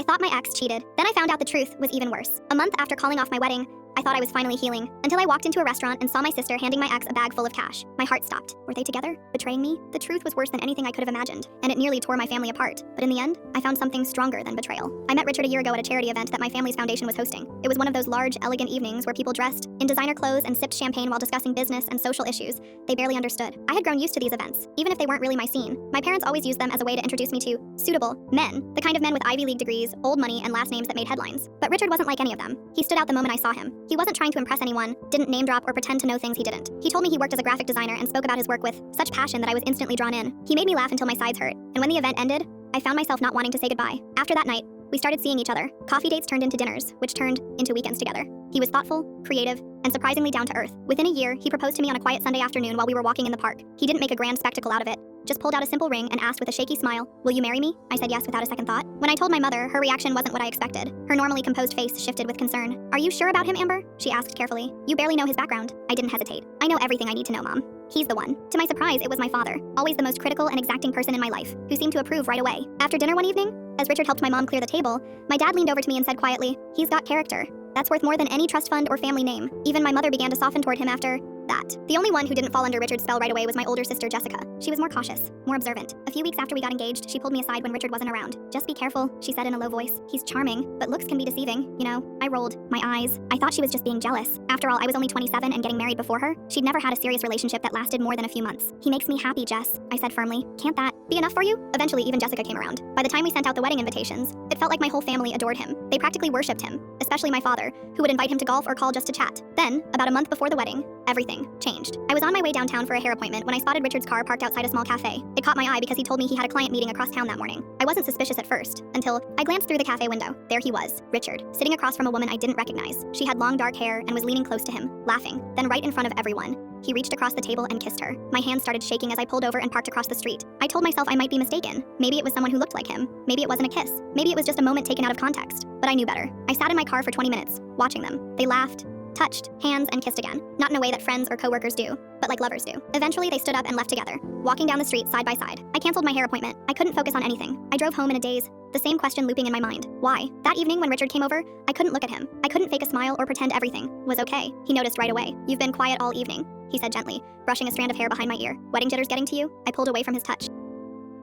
thought my ex cheated. Then I found out the truth was even worse. A month after calling off my wedding, I thought I was finally healing, until I walked into a restaurant and saw my sister handing my ex a bag full of cash. My heart stopped. Were they together? Betraying me? The truth was worse than anything I could have imagined, and it nearly tore my family apart. But in the end, I found something stronger than betrayal. I met Richard a year ago at a charity event that my family's foundation was hosting. It was one of those large, elegant evenings where people dressed in designer clothes and sipped champagne while discussing business and social issues they barely understood. I had grown used to these events, even if they weren't really my scene. My parents always used them as a way to introduce me to suitable men, the kind of men with Ivy League degrees, old money, and last names that made headlines. But Richard wasn't like any of them. He stood out the moment I saw him. He wasn't trying to impress anyone, didn't name drop or pretend to know things he didn't. He told me he worked as a graphic designer and spoke about his work with such passion that I was instantly drawn in. He made me laugh until my sides hurt, and when the event ended, I found myself not wanting to say goodbye. After that night, we started seeing each other. Coffee dates turned into dinners, which turned into weekends together. He was thoughtful, creative, and surprisingly down to earth. Within a year, he proposed to me on a quiet Sunday afternoon while we were walking in the park. He didn't make a grand spectacle out of it, just pulled out a simple ring and asked with a shaky smile, "Will you marry me?" I said yes without a second thought. When I told my mother, her reaction wasn't what I expected. Her normally composed face shifted with concern. "Are you sure about him, Amber?" she asked carefully. "You barely know his background." I didn't hesitate. "I know everything I need to know, Mom. He's the one." To my surprise, it was my father, always the most critical and exacting person in my life, who seemed to approve right away. After dinner one evening, as Richard helped my mom clear the table, my dad leaned over to me and said quietly, "He's got character. That's worth more than any trust fund or family name." Even my mother began to soften toward him after that. The only one who didn't fall under Richard's spell right away was my older sister, Jessica. She was more cautious, more observant. A few weeks after we got engaged, she pulled me aside when Richard wasn't around. "Just be careful," she said in a low voice. "He's charming, but looks can be deceiving, you know." I rolled my eyes. I thought she was just being jealous. After all, I was only 27 and getting married before her. She'd never had a serious relationship that lasted more than a few months. "He makes me happy, Jess," I said firmly. "Can't that be enough for you?" Eventually, even Jessica came around. By the time we sent out the wedding invitations, it felt like my whole family adored him. They practically worshipped him, especially my father, who would invite him to golf or call just to chat. Then, about a month before the wedding, everything changed. I was on my way downtown for a hair appointment when I spotted Richard's car parked outside a small cafe. It caught my eye because he told me he had a client meeting across town that morning. I wasn't suspicious at first, until I glanced through the cafe window. There he was, Richard, sitting across from a woman I didn't recognize. She had long dark hair and was leaning close to him, laughing. Then right in front of everyone, he reached across the table and kissed her. My hand started shaking as I pulled over and parked across the street. I told myself I might be mistaken. Maybe it was someone who looked like him. Maybe it wasn't a kiss. Maybe it was just a moment taken out of context. But I knew better. I sat in my car for 20 minutes, watching them. They laughed, touched, hands, and kissed again. Not in a way that friends or coworkers do, but like lovers do. Eventually, they stood up and left together, walking down the street side by side. I canceled my hair appointment. I couldn't focus on anything. I drove home in a daze, the same question looping in my mind. Why? That evening when Richard came over, I couldn't look at him. I couldn't fake a smile or pretend everything was okay. He noticed right away. "You've been quiet all evening," he said gently, brushing a strand of hair behind my ear. "Wedding jitters getting to you?" I pulled away from his touch.